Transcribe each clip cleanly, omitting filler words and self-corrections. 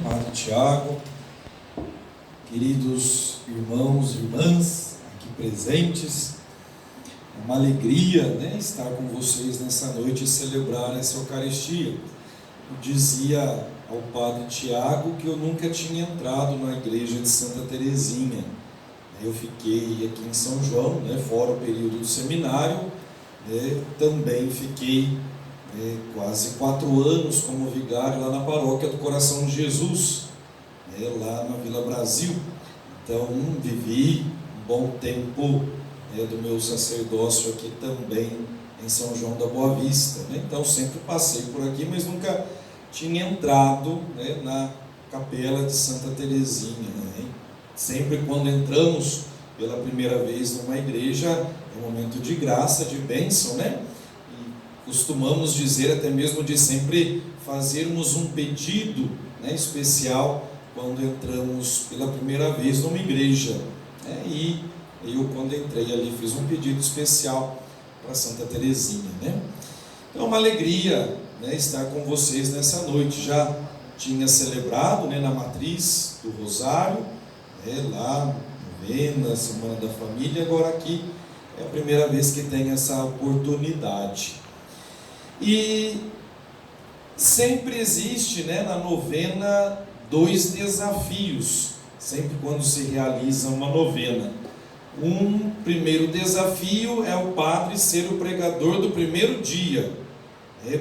Padre Tiago, queridos irmãos e irmãs aqui presentes, é uma alegria, estar com vocês nessa noite e celebrar essa Eucaristia. Eu dizia ao Padre Tiago que eu nunca tinha entrado na igreja de Santa Teresinha. Eu fiquei aqui em São João, fora o período do seminário, também fiquei quase 4 anos como vigário lá na paróquia do Coração de Jesus, lá na Vila Brasil. Então vivi um bom tempo do meu sacerdócio aqui também em São João da Boa Vista, Então sempre passei por aqui, mas nunca tinha entrado na capela de Santa Teresinha, Sempre quando entramos pela primeira vez numa igreja, é um momento de graça, de bênção, E costumamos dizer até mesmo de sempre fazermos um pedido, especial quando entramos pela primeira vez numa igreja, E eu, quando entrei ali, fiz um pedido especial para Santa Teresinha, Então é uma alegria, estar com vocês nessa noite. Já tinha celebrado, na matriz do Rosário, lá, novena, Semana da Família. Agora aqui é a primeira vez que tenho essa oportunidade. E sempre existe, na novena, 2 desafios, sempre quando se realiza uma novena. Um primeiro desafio é o padre ser o pregador do primeiro dia,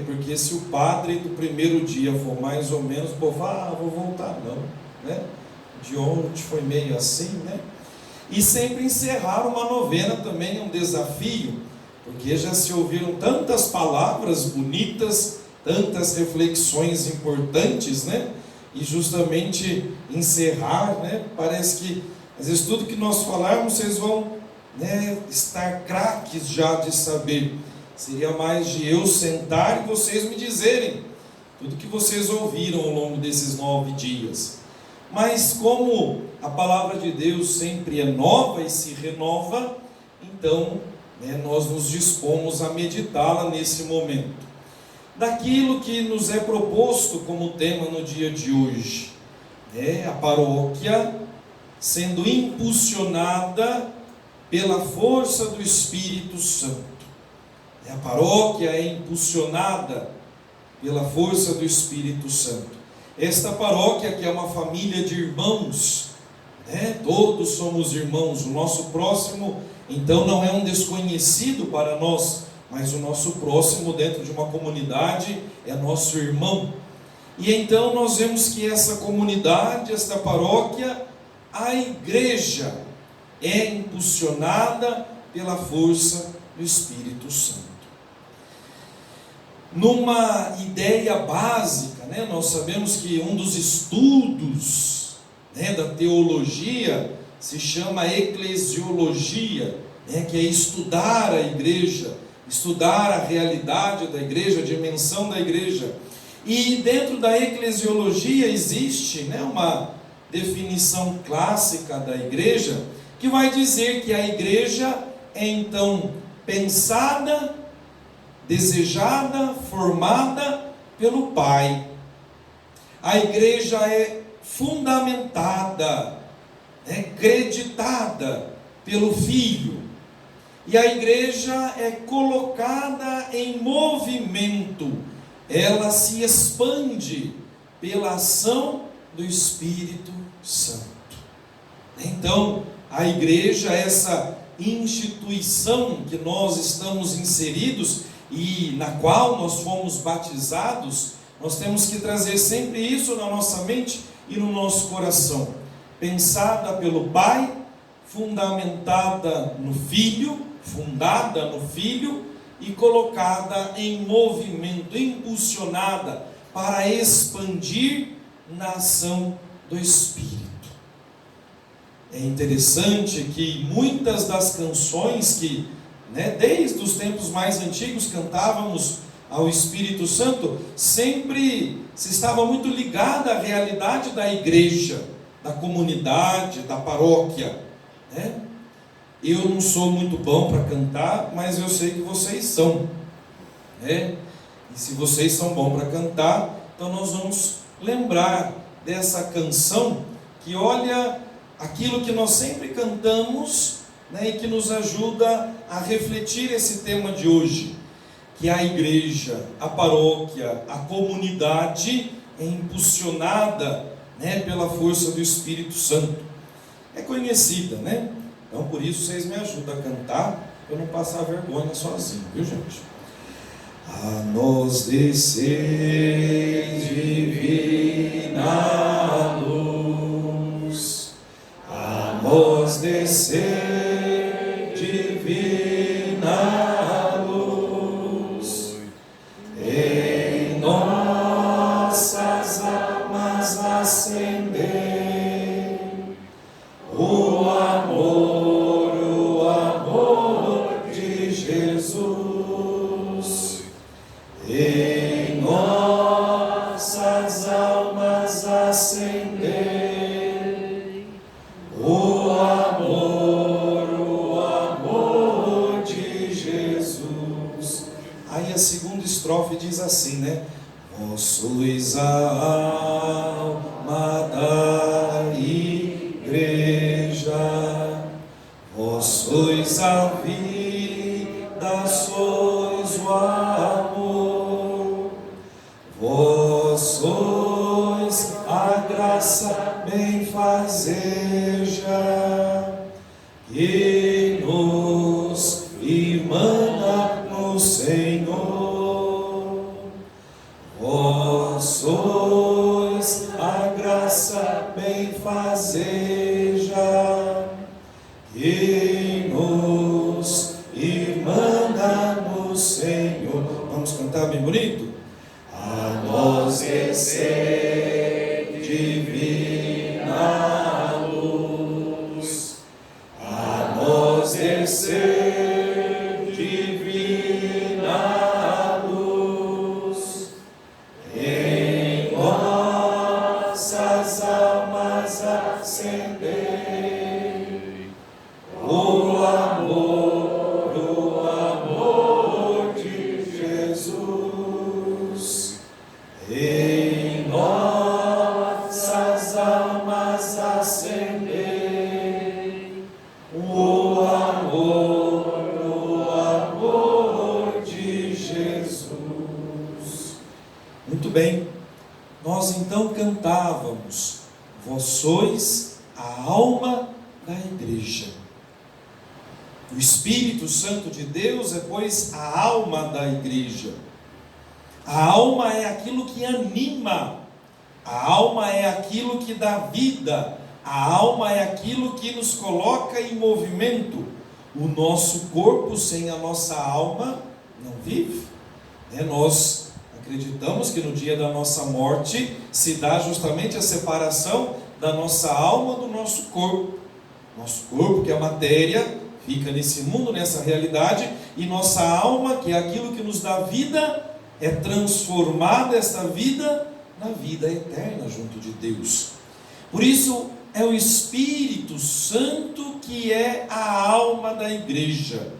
porque se o padre do primeiro dia for mais ou menos, o povo fala, vou voltar não, de ontem foi meio assim, E sempre encerrar uma novena também é um desafio, porque já se ouviram tantas palavras bonitas, tantas reflexões importantes, E justamente encerrar, parece que às vezes tudo que nós falarmos vocês vão, estar craques já de saber. Seria mais de eu sentar e vocês me dizerem tudo que vocês ouviram ao longo desses 9 dias. Mas como a palavra de Deus sempre é nova e se renova, então nós nos dispomos a meditá-la nesse momento. Daquilo que nos é proposto como tema no dia de hoje, a paróquia sendo impulsionada pela força do Espírito Santo. A paróquia é impulsionada pela força do Espírito Santo. Esta paróquia, que é uma família de irmãos, todos somos irmãos. O nosso próximo, então, não é um desconhecido para nós, mas o nosso próximo dentro de uma comunidade é nosso irmão. E então nós vemos que essa comunidade, esta paróquia, a igreja, é impulsionada pela força do Espírito Santo. Numa ideia básica, nós sabemos que um dos estudos da teologia se chama eclesiologia, que é estudar a igreja, estudar a realidade da igreja, a dimensão da igreja. E dentro da eclesiologia existe uma definição clássica da igreja, que vai dizer que a igreja é então pensada, desejada, formada pelo Pai. A igreja é fundamentada, creditada pelo Filho. E a igreja é colocada em movimento, ela se expande pela ação do Espírito Santo. Então, a igreja, essa instituição que nós estamos inseridos e na qual nós fomos batizados, nós temos que trazer sempre isso na nossa mente e no nosso coração. Pensada pelo Pai, fundamentada no Filho, fundada no Filho e colocada em movimento, impulsionada para expandir na ação do Espírito. É interessante que muitas das canções que, desde os tempos mais antigos, cantávamos ao Espírito Santo, sempre se estava muito ligada à realidade da igreja, da comunidade, da paróquia, Eu não sou muito bom para cantar, mas eu sei que vocês são, E se vocês são bons para cantar, então nós vamos lembrar dessa canção, que olha aquilo que nós sempre cantamos, né, e que nos ajuda a refletir esse tema de hoje, que a igreja, a paróquia, a comunidade é impulsionada, né, pela força do Espírito Santo. É conhecida, né? Então por isso vocês me ajudam a cantar, para eu não passar vergonha sozinho, viu, gente? A nós desceis divina luz, a nós desceis divina luz, em nossas almas acender o amor de Jesus. Em nossas almas acender o amor de Jesus. Aí a segunda estrofe diz assim, né? Vós sois a alma da igreja, vós sois a vida, sois o amor, vós sois a graça benfazeja que nos irmana no Senhor. Vós sois a graça benfazeja que nos irmana no Senhor. Vamos cantar bem bonito? A nós descer divina luz, a nós descer divina luz, em nossas almas acender o amor de Jesus. Em nossas almas acender o amor de Jesus. Muito bem, nós então cantávamos: vós sois a alma da igreja. O Espírito Santo de Deus é, pois, a alma da igreja. A alma é aquilo que anima, a alma é aquilo que dá vida, a alma é aquilo que nos coloca em movimento. O nosso corpo sem a nossa alma não vive. Nós acreditamos que no dia da nossa morte se dá justamente a separação da nossa alma do nosso corpo. Nosso corpo, que é a matéria, fica nesse mundo, nessa realidade, e nossa alma, que é aquilo que nos dá vida, é transformada esta vida na vida eterna junto de Deus. Por isso é o Espírito Santo que é a alma da igreja.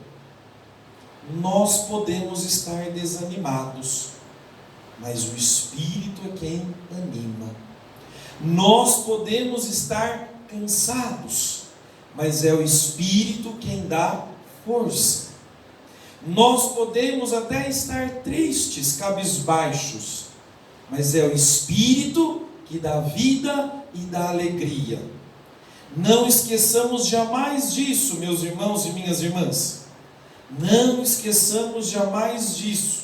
Nós podemos estar desanimados, mas o Espírito é quem anima. Nós podemos estar cansados, mas é o Espírito quem dá força. Nós podemos até estar tristes, cabisbaixos, mas é o Espírito que dá vida e dá alegria. Não esqueçamos jamais disso, meus irmãos e minhas irmãs. Não esqueçamos jamais disso.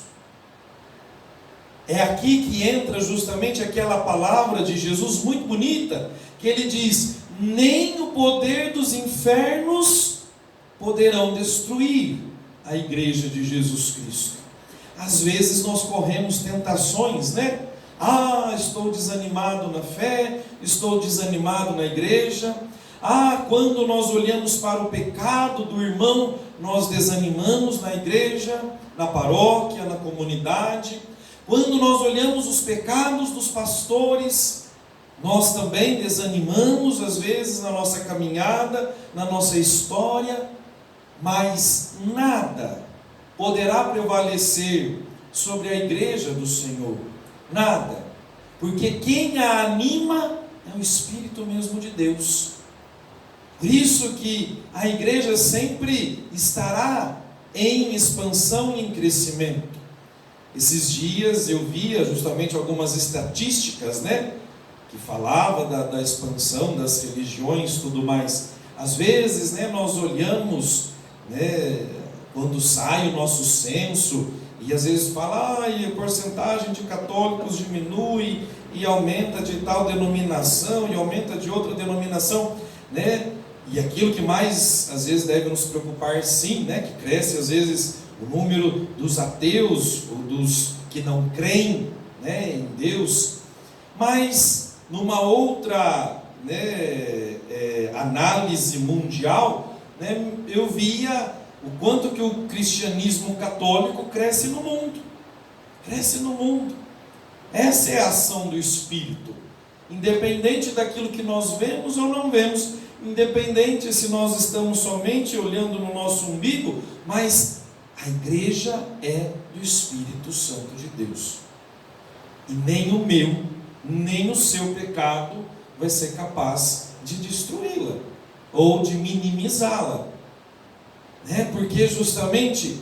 É aqui que entra justamente aquela palavra de Jesus muito bonita, que ele diz: nem o poder dos infernos poderão destruir a igreja de Jesus Cristo. Às vezes nós corremos tentações, né? Estou desanimado na fé, estou desanimado na igreja. Quando nós olhamos para o pecado do irmão, nós desanimamos na igreja, na paróquia, na comunidade. Quando nós olhamos os pecados dos pastores, nós também desanimamos às vezes na nossa caminhada, na nossa história. Mas nada poderá prevalecer sobre a igreja do Senhor. Nada. porque quem a anima é o Espírito mesmo de Deus. Por isso que a igreja sempre estará em expansão e em crescimento. Esses dias eu via justamente algumas estatísticas, que falava da expansão das religiões, tudo mais. Às vezes, nós olhamos, quando sai o nosso censo, e às vezes fala, a porcentagem de católicos diminui, e aumenta de tal denominação, e aumenta de outra denominação, E aquilo que mais, às vezes, deve nos preocupar, sim, que cresce, às vezes, o número dos ateus, ou dos que não creem, em Deus. Mas, numa outra análise mundial, eu via o quanto que o cristianismo católico cresce no mundo. Cresce no mundo. Essa é a ação do Espírito. Independente daquilo que nós vemos ou não vemos, independente se nós estamos somente olhando no nosso umbigo, mas a igreja é do Espírito Santo de Deus. E nem o meu, nem o seu pecado vai ser capaz de destruí-la ou de minimizá-la. Porque justamente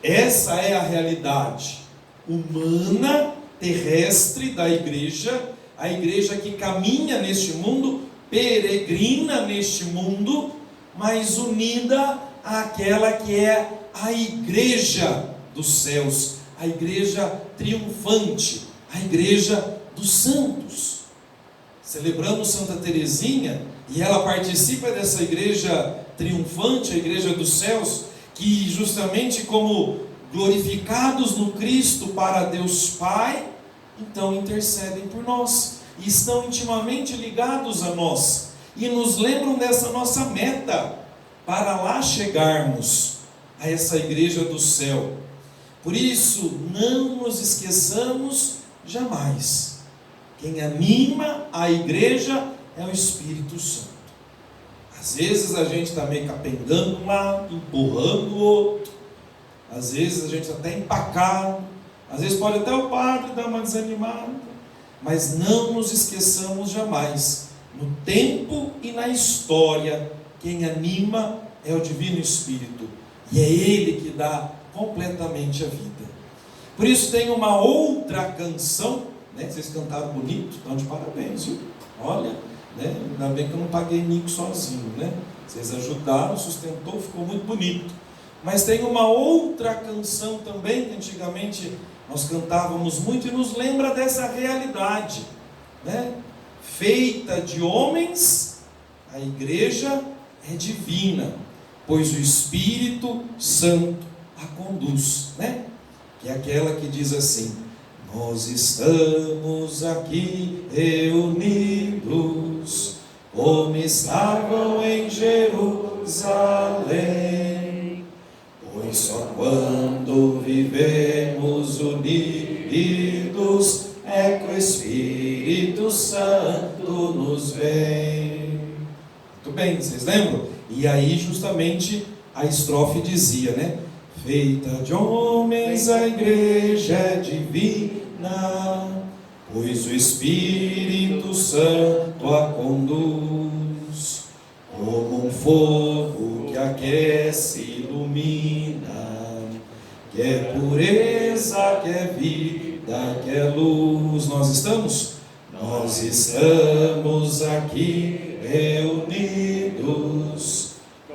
essa é a realidade humana, terrestre da igreja, a igreja que caminha neste mundo, peregrina neste mundo, mas unida àquela que é a igreja dos céus, a igreja triunfante, a igreja dos santos. Celebramos Santa Teresinha, e ela participa dessa igreja triunfante, a igreja dos céus, que justamente como glorificados no Cristo para Deus Pai, então intercedem por nós, e estão intimamente ligados a nós, e nos lembram dessa nossa meta, para lá chegarmos a essa igreja do céu. Por isso, não nos esqueçamos jamais, quem anima a igreja é o Espírito Santo. Às vezes a gente está meio capengando lá, empurrando o outro, às vezes a gente está até empacado, às vezes pode até o padre dar uma desanimada, mas não nos esqueçamos jamais, no tempo e na história, quem anima é o Divino Espírito, e é Ele que dá completamente a vida. Por isso tem uma outra canção, vocês cantaram bonito, estão de parabéns, viu? Olha, ainda bem que eu não paguei mico sozinho, Vocês ajudaram, sustentou, ficou muito bonito. Mas tem uma outra canção também, que antigamente nós cantávamos muito, e nos lembra dessa realidade, Feita de homens, a igreja é divina, pois o Espírito Santo a conduz, Que é aquela que diz assim: nós estamos aqui reunidos, como estavam em Jerusalém, pois só quando vivemos unidos é que o Espírito Santo nos vem. Muito bem, vocês lembram? E aí justamente a estrofe dizia, feita de homens a igreja é divina, pois o Espírito Santo a conduz, como um fogo que aquece e ilumina, que é pureza, que é vida, que é luz. Nós estamos aqui reunidos,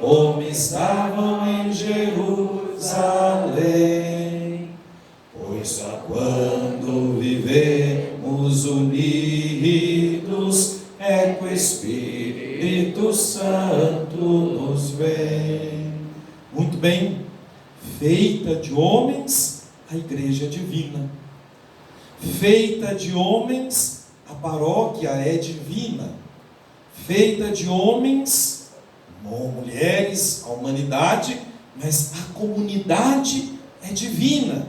como estavam em Jerusalém, pois só quando vivemos unidos é que o Espírito Santo nos vem. Muito bem, feita de homens, a igreja é divina. Feita de homens, a paróquia é divina. Feita de homens, mulheres, a humanidade, mas a comunidade é divina,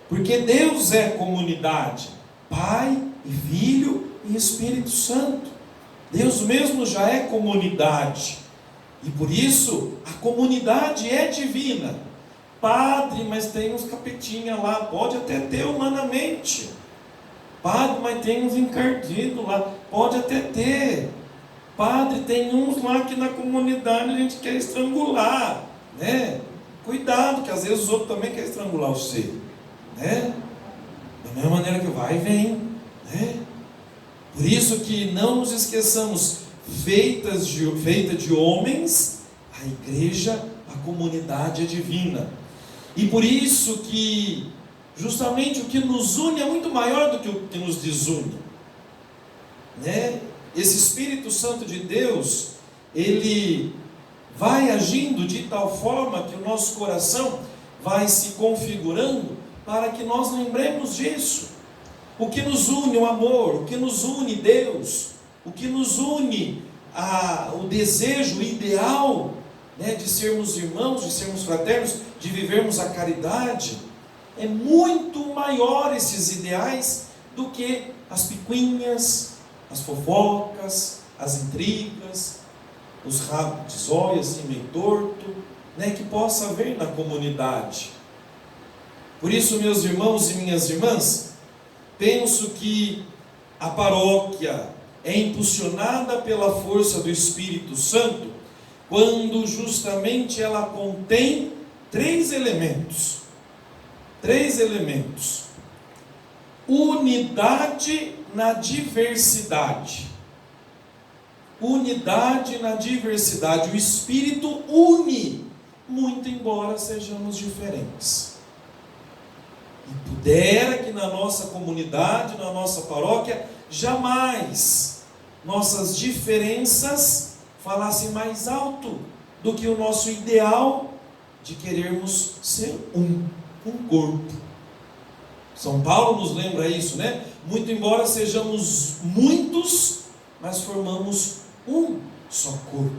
porque Deus é comunidade, Pai e Filho e Espírito Santo. Deus mesmo já é comunidade, e por isso a comunidade é divina. Padre, mas tem uns capetinha lá, pode até ter humanamente, Padre, mas tem uns encardidos lá. Pode até ter. Padre, tem uns lá que na comunidade a gente quer estrangular, né? Cuidado, que às vezes os outros também querem estrangular você, né? Da mesma maneira que vai e vem, né? Por isso que não nos esqueçamos, feita de homens, a igreja, a comunidade é divina. E por isso que justamente o que nos une é muito maior do que o que nos desune, né? Esse Espírito Santo de Deus, ele vai agindo de tal forma que o nosso coração vai se configurando para que nós lembremos disso. O que nos une o amor, o que nos une Deus, o que nos une o desejo, o ideal, né, de sermos irmãos, de sermos fraternos, de vivermos a caridade, é muito maior esses ideais do que as picuinhas, as fofocas, as intrigas, os rabos de zóio assim meio torto, né, que possa haver na comunidade. Por isso, meus irmãos e minhas irmãs, penso que a paróquia é impulsionada pela força do Espírito Santo quando justamente ela contém três elementos. Unidade na diversidade. Unidade na diversidade. O Espírito une, muito embora sejamos diferentes. E pudera que na nossa comunidade, na nossa paróquia, jamais nossas diferenças falassem mais alto do que o nosso ideal de querermos ser um corpo. São Paulo nos lembra isso, né? Muito embora sejamos muitos, mas formamos um só corpo.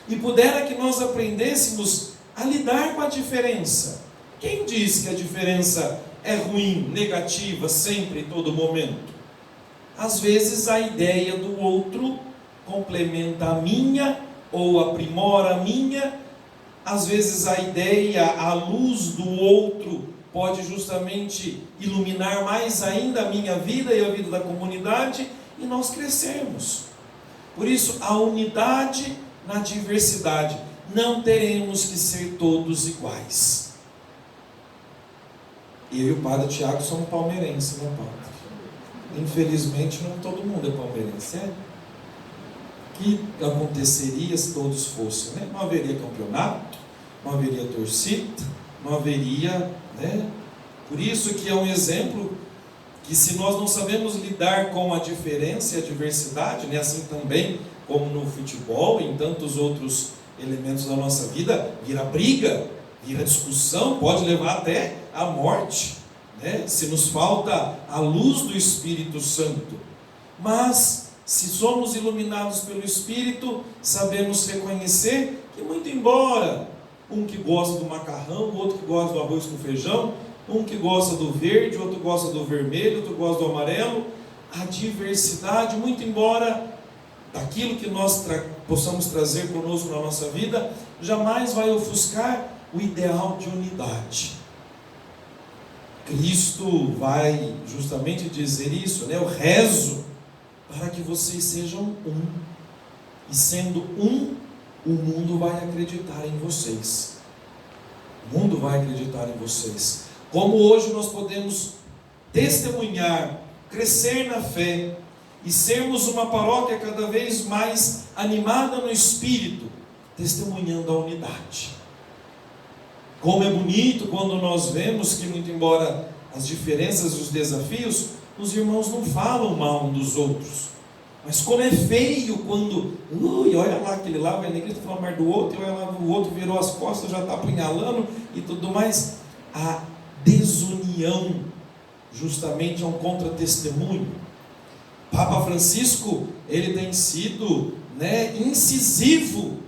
E pudera que nós aprendêssemos a lidar com a diferença. Quem diz que a diferença é ruim, negativa, sempre, em todo momento? Às vezes a ideia do outro complementa a minha, ou aprimora a minha. Às vezes a ideia, a luz do outro pode justamente iluminar mais ainda a minha vida e a vida da comunidade, e nós crescermos. Por isso, a unidade na diversidade. Não teremos que ser todos iguais. Eu e o padre Tiago somos palmeirenses, né, padre? Infelizmente, não todo mundo é palmeirense, é? O que aconteceria se todos fossem, né? Não haveria campeonato, não haveria torcida, não haveria, né? Por isso que é um exemplo que, se nós não sabemos lidar com a diferença e a diversidade, né, assim também como no futebol e em tantos outros elementos da nossa vida, vira briga, vira discussão, pode levar até à morte, né? Se nos falta a luz do Espírito Santo. Mas se somos iluminados pelo Espírito, sabemos reconhecer que, muito embora um que gosta do macarrão, o outro que gosta do arroz com feijão, um que gosta do verde, outro gosta do vermelho, outro gosta do amarelo, a diversidade, muito embora daquilo que nós possamos trazer conosco na nossa vida, jamais vai ofuscar o ideal de unidade. Cristo vai justamente dizer isso, né? Eu rezo para que vocês sejam um, e sendo um, o mundo vai acreditar em vocês. O mundo vai acreditar em vocês. Como hoje nós podemos testemunhar, crescer na fé e sermos uma paróquia cada vez mais animada no Espírito, testemunhando a unidade. Como é bonito quando nós vemos que, muito embora as diferenças e os desafios, os irmãos não falam mal um dos outros. Mas como é feio quando, olha lá, aquele lá vai na igreja falar mais do outro, e olha lá, o outro virou as costas, já está apunhalando e tudo mais. A desunião justamente é um contra-testemunho. Papa Francisco, ele tem sido, né, incisivo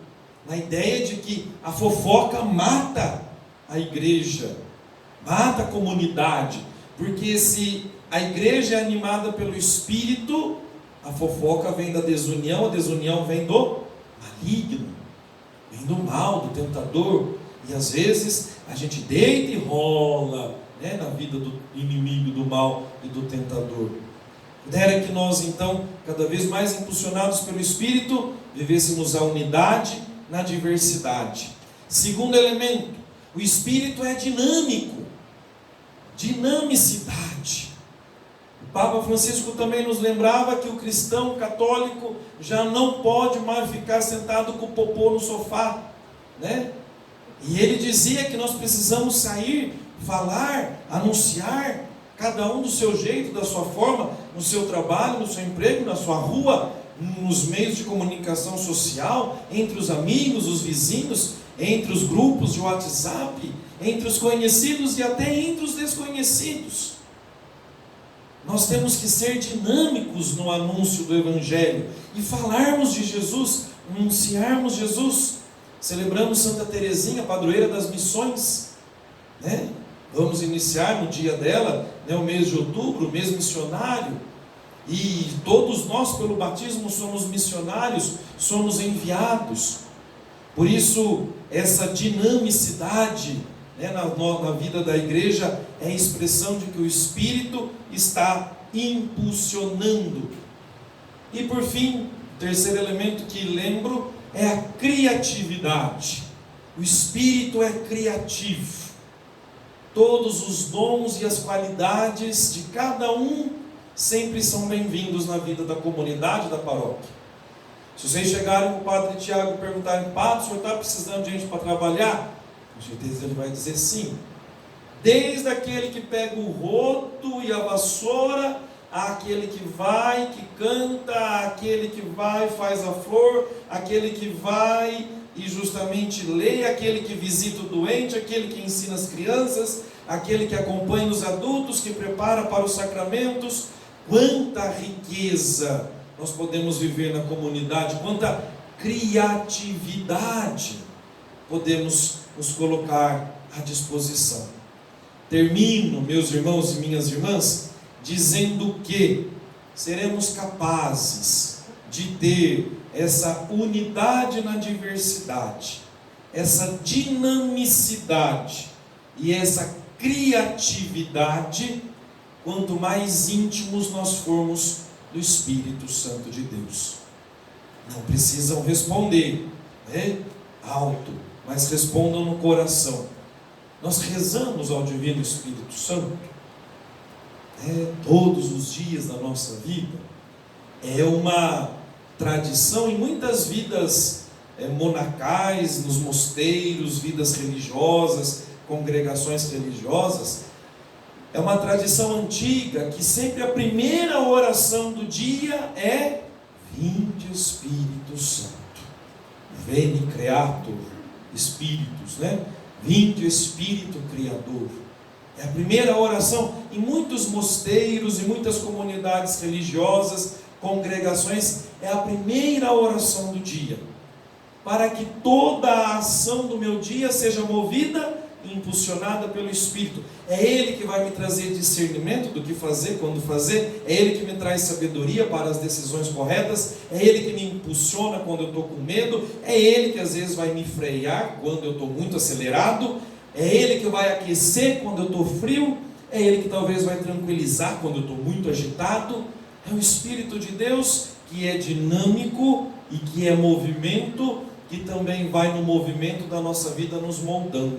na ideia de que a fofoca mata a igreja, mata a comunidade, porque se a igreja é animada pelo Espírito, a fofoca vem da desunião, a desunião vem do maligno, vem do mal, do tentador, e às vezes a gente deita e rola, né, na vida do inimigo do mal, e do tentador. Dera que nós, então, cada vez mais impulsionados pelo Espírito, vivêssemos a unidade na diversidade. Segundo elemento, o Espírito é dinâmico. Dinamicidade. O Papa Francisco também nos lembrava que o cristão católico já não pode mais ficar sentado com o popô no sofá, né? E ele dizia que nós precisamos sair, falar, anunciar, cada um do seu jeito, da sua forma, no seu trabalho, no seu emprego, na sua rua, nos meios de comunicação social, entre os amigos, os vizinhos, entre os grupos de WhatsApp, entre os conhecidos e até entre os desconhecidos. Nós temos que ser dinâmicos no anúncio do Evangelho e falarmos de Jesus, anunciarmos Jesus. Celebramos Santa Teresinha, padroeira das missões, né? Vamos iniciar no dia dela, né, o mês de outubro, o mês missionário, e todos nós pelo batismo somos missionários, somos enviados. Por isso, essa dinamicidade, né, na vida da igreja é a expressão de que o Espírito está impulsionando. E por fim, o terceiro elemento que lembro é a criatividade. O Espírito é criativo. Todos os dons e as qualidades de cada um sempre são bem-vindos na vida da comunidade, da paróquia. Se vocês chegarem com o Padre Tiago e perguntarem: Padre, o senhor está precisando de gente para trabalhar? Com certeza ele vai dizer sim. Desde aquele que pega o rodo e a vassoura, aquele que vai, que canta, aquele que vai, faz a flor, aquele que vai e justamente lê, aquele que visita o doente, aquele que ensina as crianças, aquele que acompanha os adultos, que prepara para os sacramentos. Quanta riqueza nós podemos viver na comunidade, quanta criatividade podemos nos colocar à disposição. Termino, meus irmãos e minhas irmãs, dizendo que seremos capazes de ter essa unidade na diversidade, essa dinamicidade e essa criatividade, quanto mais íntimos nós formos do Espírito Santo de Deus. Não precisam responder, né, alto, mas respondam no coração. Nós rezamos ao Divino Espírito Santo, todos os dias da nossa vida. É uma tradição em muitas vidas monacais, nos mosteiros, vidas religiosas, congregações religiosas. É uma tradição antiga que sempre a primeira oração do dia é: Vinde Espírito Santo, Veni Creator Spiritus, né? Vinde Espírito Criador. É a primeira oração em muitos mosteiros e muitas comunidades religiosas, congregações, é a primeira oração do dia, para que toda a ação do meu dia seja movida e impulsionada pelo Espírito. É Ele que vai me trazer discernimento do que fazer, quando fazer. É Ele que me traz sabedoria para as decisões corretas. É Ele que me impulsiona quando eu estou com medo. É Ele que às vezes vai me frear quando eu estou muito acelerado. É Ele que vai aquecer quando eu estou frio. É Ele que talvez vai tranquilizar quando eu estou muito agitado. É o Espírito de Deus que é dinâmico e que é movimento, que também vai no movimento da nossa vida nos moldando.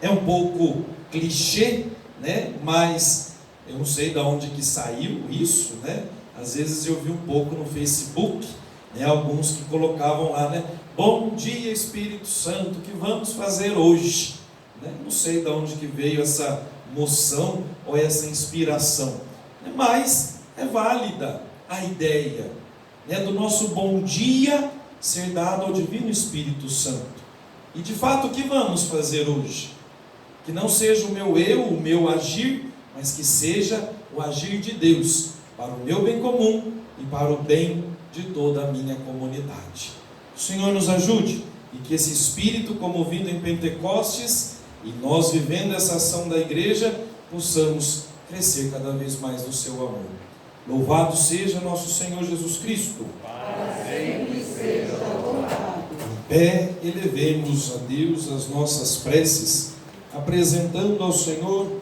É um pouco clichê, né? Mas eu não sei de onde que saiu isso, né? Às vezes eu vi um pouco no Facebook, né? Alguns que colocavam lá, né? Bom dia, Espírito Santo, o que vamos fazer hoje? Né? Não sei de onde que veio essa moção ou essa inspiração, mas é válida a ideia, né, do nosso bom dia ser dado ao Divino Espírito Santo. E de fato, o que vamos fazer hoje? Que não seja o meu eu, o meu agir, mas que seja o agir de Deus, para o meu bem comum e para o bem de toda a minha comunidade. O Senhor nos ajude, e que esse Espírito, como vindo em Pentecostes, e nós vivendo essa ação da igreja, possamos crescer cada vez mais no seu amor. Louvado seja nosso Senhor Jesus Cristo. Para sempre seja louvado. Em pé, elevemos a Deus as nossas preces, apresentando ao Senhor